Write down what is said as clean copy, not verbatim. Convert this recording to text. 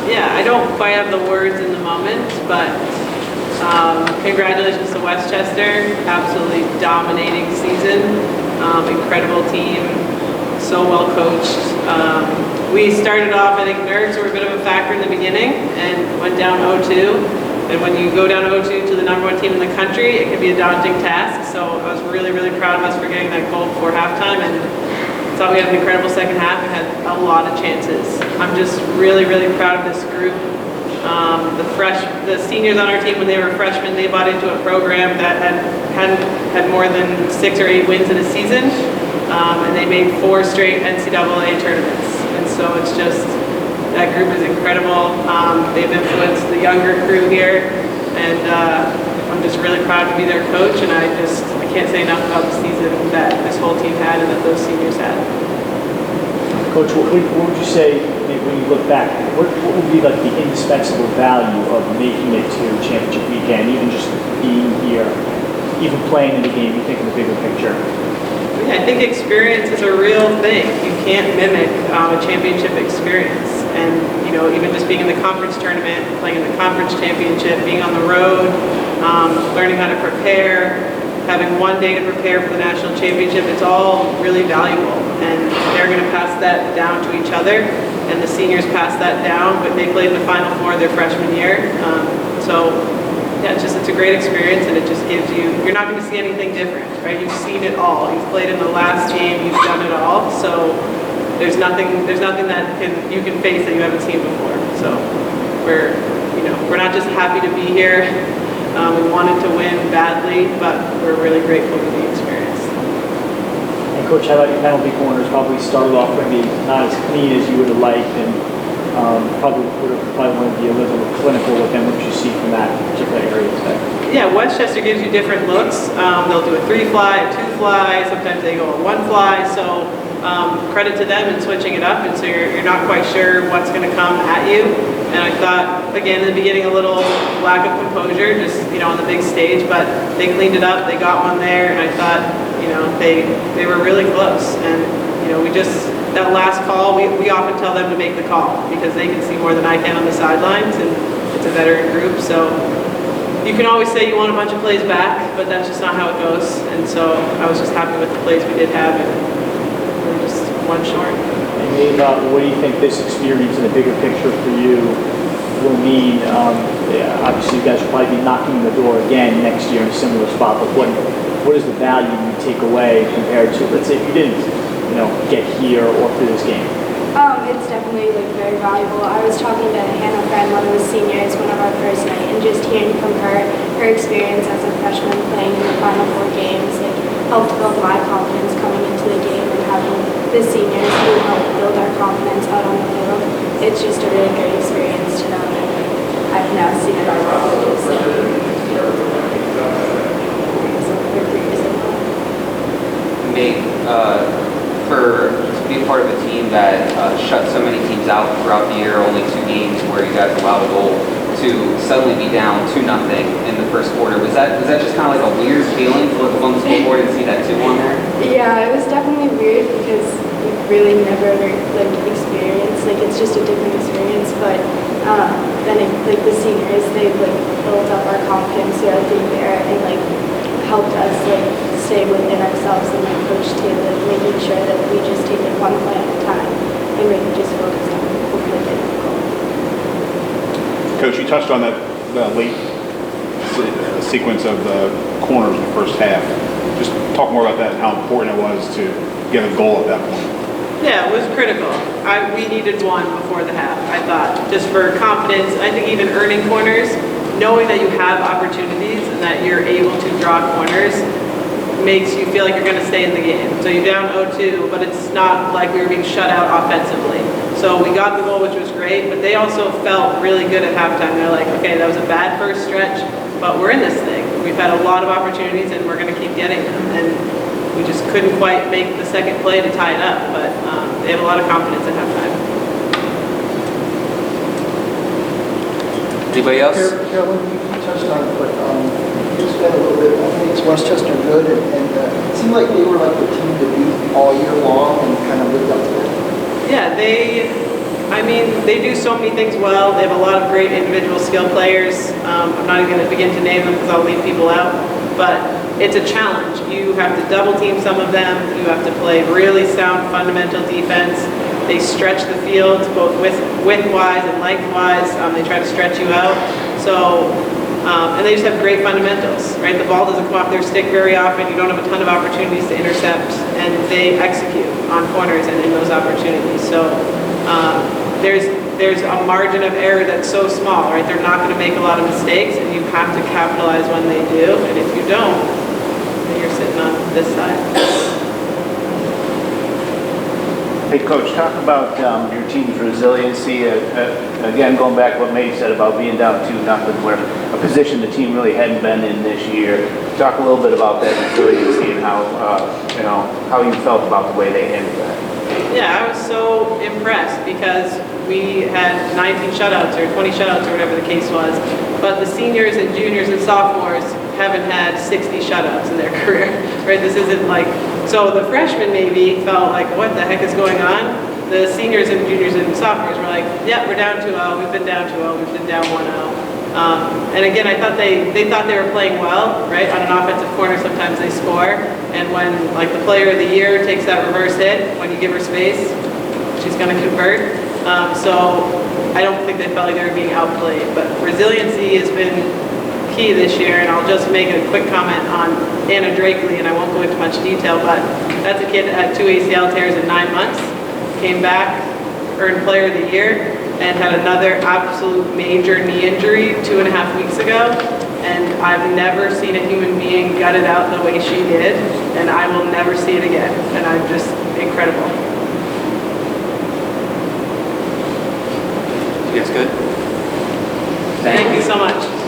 Yeah, I don't quite have the words in the moment, but congratulations to Westchester. Absolutely dominating season. Incredible team. So well coached. We started off, I think nerves were a bit of a factor in the beginning and went down 0-2. And when you go down 0-2 to the #1 team in the country, it can be a daunting task. So I was really, really proud of us for getting that goal before halftime, and thought we had an incredible second half and had a lot of chances. I'm just really, really proud of this group. The seniors on our team, when they were freshmen, they bought into a program that hadn't had more than 6 or 8 wins in a season, and they made 4 straight NCAA tournaments. And so it's just, that group is incredible. They've influenced the younger crew here, and I'm just really proud to be their coach, and I can't say enough about the season that this whole team had and that those seniors had. Coach, what would you say, when you look back, what would be like the indispensable value of making it to championship weekend, even just being here, even playing in the game, you think in the bigger picture? Yeah, I think experience is a real thing. You can't mimic a championship experience. And, even just being in the conference tournament, playing in the conference championship, being on the road, learning how to prepare, having 1 day to prepare for the national championship, it's all really valuable. And they're going to pass that down to each other. And the seniors pass that down, but they played in the Final Four their freshman year. Yeah, it's a great experience, and it just gives you're not going to see anything different, right? You've seen it all. You've played in the last game, you've done it all. So there's nothing that you can face that you haven't seen before. So we're not just happy to be here. We wanted to win badly, but we're really grateful for the experience. And Coach, how about your penalty corners? Probably started off maybe not as clean as you would have liked, and probably want to be a little clinical with them. What did you see from that particular area today? Yeah, Westchester gives you different looks. They'll do a 3-fly, a 2-fly. Sometimes they go a 1-fly. So credit to them in switching it up, and so you're not quite sure what's going to come at you. And I thought, again, in the beginning, a little lack of composure, just on the big stage, but they cleaned it up. They got one there, and I thought, they were really close. And that last call, we often tell them to make the call because they can see more than I can on the sidelines, and it's a veteran group. So you can always say you want a bunch of plays back, but that's just not how it goes. And so I was just happy with the plays we did have, and we're just one short. And Maeve, what do you think this experience in the bigger picture for you will mean? Obviously, you guys will probably be knocking the door again next year in a similar spot, but what is the value you take away compared to, let's say, if you didn't, get here or for this game? It's definitely very valuable. I was talking to Hannah Friend, one of the seniors, one of our first night, and just hearing from her experience as a freshman playing in the Final Four games, helped build my confidence coming into the game, and having the seniors who helped build our confidence out on the field. It's just a really great experience to know that I've now seen it all colleges. To be a part of a team that shut so many teams out throughout the year, only 2 games where you guys allowed a goal, to suddenly be down 2-0 in the first quarter, was that just kind of like a weird feeling to look up on the scoreboard and see that 2-1 there? Yeah, it was definitely weird because we've really never experienced, it's just a different experience, but then the seniors, they built up our confidence throughout the year and helped us stay within ourselves, and Coach Taylor making sure that we just take it one play at a time and really just focus on hopefully getting the goal. Coach, you touched on that late sequence of the corners in the first half. Just talk more about that and how important it was to get a goal at that point. Yeah, it was critical. We needed one before the half, I thought, just for confidence. I think even earning corners, knowing that you have opportunities and that you're able to draw corners makes you feel like you're going to stay in the game. So you're down 0-2, but it's not like we were being shut out offensively. So we got the goal, which was great, but they also felt really good at halftime. They're like, okay, that was a bad first stretch, but we're in this thing. We've had a lot of opportunities, and we're going to keep getting them. And we just couldn't quite make the second play to tie it up, but they have a lot of confidence at halftime. Anybody else? Carolyn, you touched on it, but you spent a little bit, what makes Westchester good, and it seemed like they were the team to beat all year long and kind of lived up to that. Yeah, I mean, they do so many things well. They have a lot of great individual skill players. I'm not even going to begin to name them because I'll leave people out. But it's a challenge. You have to double team some of them. You have to play really sound fundamental defense. They stretch the field both width-wise and length-wise. They try to stretch you out. So, and they just have great fundamentals, right? The ball doesn't come off their stick very often. You don't have a ton of opportunities to intercept, and they execute on corners and in those opportunities. So there's a margin of error that's so small, right? They're not going to make a lot of mistakes, and you have to capitalize when they do. And if you don't, then you're sitting on this side. Hey, Coach, talk about your team's resiliency. Again, going back to what Maeve said about being down 2-0, where a position the team really hadn't been in this year. Talk a little bit about that resiliency and how how you felt about the way they handled that. Yeah, I was so impressed because we had 19 shutouts or 20 shutouts or whatever the case was, but the seniors and juniors and sophomores haven't had 60 shutouts in their career, right? This isn't like, so the freshmen maybe felt like, what the heck is going on? The seniors and juniors and sophomores were like, yeah, we're down 2-0, we've been down 2-0, we've been down 1-0. And again, I thought they thought they were playing well, right? On an offensive corner, sometimes they score. And when like the player of the year takes that reverse hit, when you give her space, she's going to convert. So I don't think they felt like they were being outplayed. But resiliency has been key this year, and I'll just make a quick comment on Anna Drakely, and I won't go into much detail, but that's a kid that had 2 ACL tears in 9 months, came back, earned player of the year, and had another absolute major knee injury 2.5 weeks ago. And I've never seen a human being gut it out the way she did, and I will never see it again. And I'm just incredible. You guys good? Thank you so much.